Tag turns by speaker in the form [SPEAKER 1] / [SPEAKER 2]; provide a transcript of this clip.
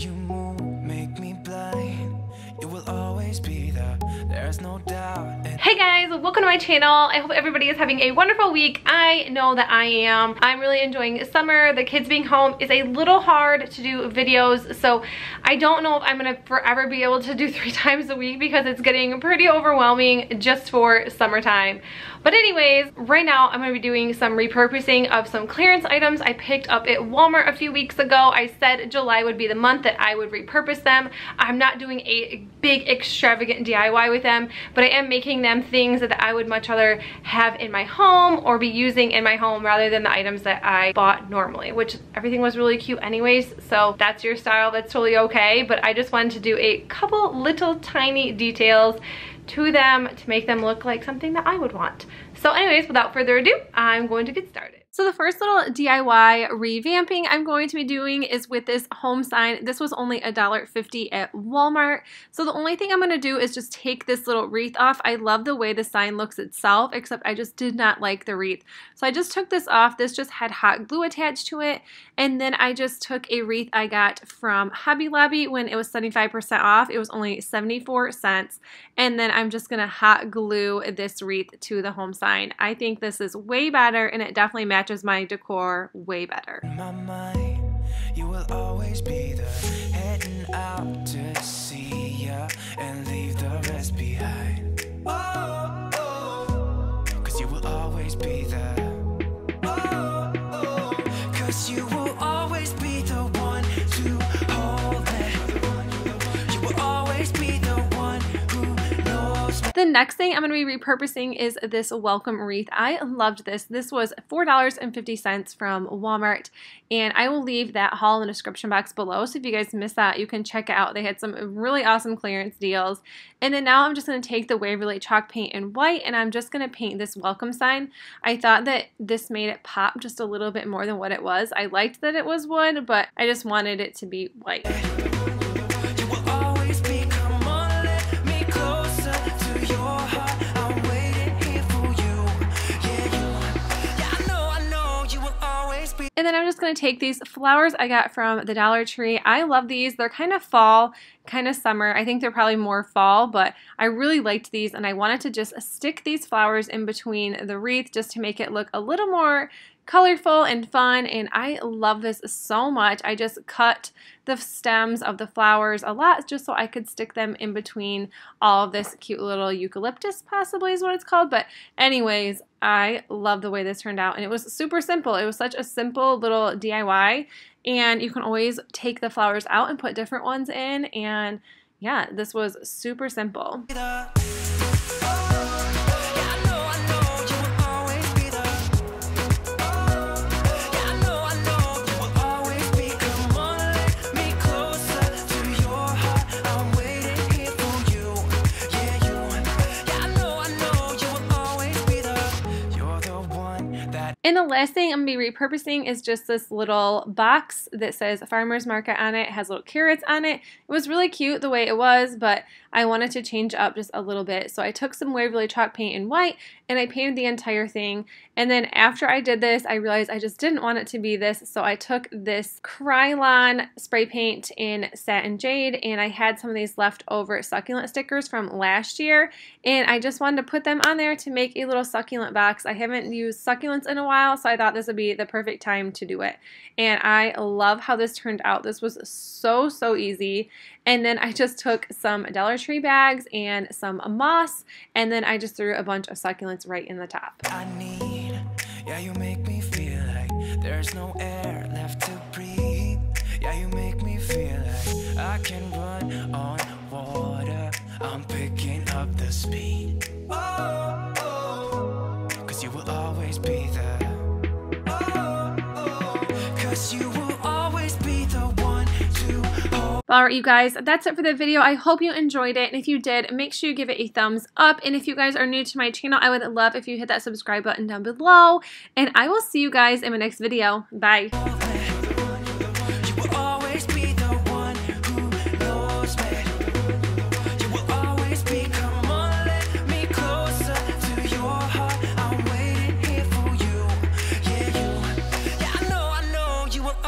[SPEAKER 1] you move make me blind. You will always be there, there's no doubt.
[SPEAKER 2] Hey guys, welcome to my channel. I hope everybody is having a wonderful week. I know that I am. I'm really enjoying summer. The kids being home is a little hard to do videos, so I don't know if I'm gonna forever be able to do 3 times a week because it's getting pretty overwhelming just for summertime. But anyways, right now I'm gonna be doing some repurposing of some clearance items I picked up at Walmart a few weeks ago. I said July would be the month that I would repurpose them. I'm not doing a big extravagant DIY with them, but I am making them things that I would much rather have in my home or be using in my home rather than the items that I bought normally, which everything was really cute anyways. So that's your style, that's totally okay. But I just wanted to do a couple little tiny details to them to make them look like something that I would want. So anyways, without further ado, I'm going to get started. So the first little DIY revamping I'm going to be doing is with this home sign. This was only $1.50 at Walmart. So the only thing I'm going to do is just take this little wreath off. I love the way the sign looks itself, except I just did not like the wreath. So I just took this off. This just had hot glue attached to it. And then I just took a wreath I got from Hobby Lobby when it was 75% off. It was only 74 cents. And then I'm just going to hot glue this wreath to the home sign. I think this is way better, and it definitely matches my decor way better.
[SPEAKER 1] In my mind, you will always be there, heading out to see ya and leave the rest behind. Oh, oh, 'cause you will always be there. Oh, oh, 'cause you will always be the one to hold it. You will always be the one who knows.
[SPEAKER 2] The next thing I'm going to be repurposing is this welcome wreath. I loved this. This was $4.50 from Walmart, and I will leave that haul in the description box below. So if you guys missed that, you can check it out. They had some really awesome clearance deals. And then now I'm just going to take the Waverly chalk paint in white, and I'm just going to paint this welcome sign. I thought that this made it pop just a little bit more than what it was. I liked that it was wood, but I just wanted it to be white. And then I'm just going to take these flowers I got from the Dollar Tree. I love these. They're kind of fall, kind of summer. I think they're probably more fall, but I really liked these, and I wanted to just stick these flowers in between the wreath just to make it look a little more colorful and fun, and I love this so much. I just cut the stems of the flowers a lot just so I could stick them in between all of this cute little eucalyptus, possibly is what it's called. But anyways, I love the way this turned out, and it was super simple. It was such a simple little DIY, and you can always take the flowers out and put different ones in, and yeah, this was super simple. And the last thing I'm going to be repurposing is just this little box that says Farmer's Market on it. It has little carrots on it. It was really cute the way it was, but I wanted to change up just a little bit. So I took some Waverly chalk paint in white, and I painted the entire thing. And then after I did this, I realized I just didn't want it to be this. So I took this Krylon spray paint in Satin Jade, and I had some of these leftover succulent stickers from last year. And I just wanted to put them on there to make a little succulent box. I haven't used succulents in a while, so I thought this would be the perfect time to do it. And I love how this turned out. This was so easy. And then I just took some Dollar Tree bags and some moss, and then I just threw a bunch of succulents right in the top.
[SPEAKER 1] I need, yeah, you make me feel like there's no air left to breathe. Yeah, you make me feel like I can run on water. I'm picking up the speed. Oh, oh, 'cause you will always be there. Oh, oh, 'cause you will always be the one to hold.
[SPEAKER 2] Alright, you guys, that's it for the video. I hope you enjoyed it, and if you did, make sure you give it a thumbs up. And if you guys are new to my channel, I would love if you hit that subscribe button down below, and I will see you guys in my next video. Bye.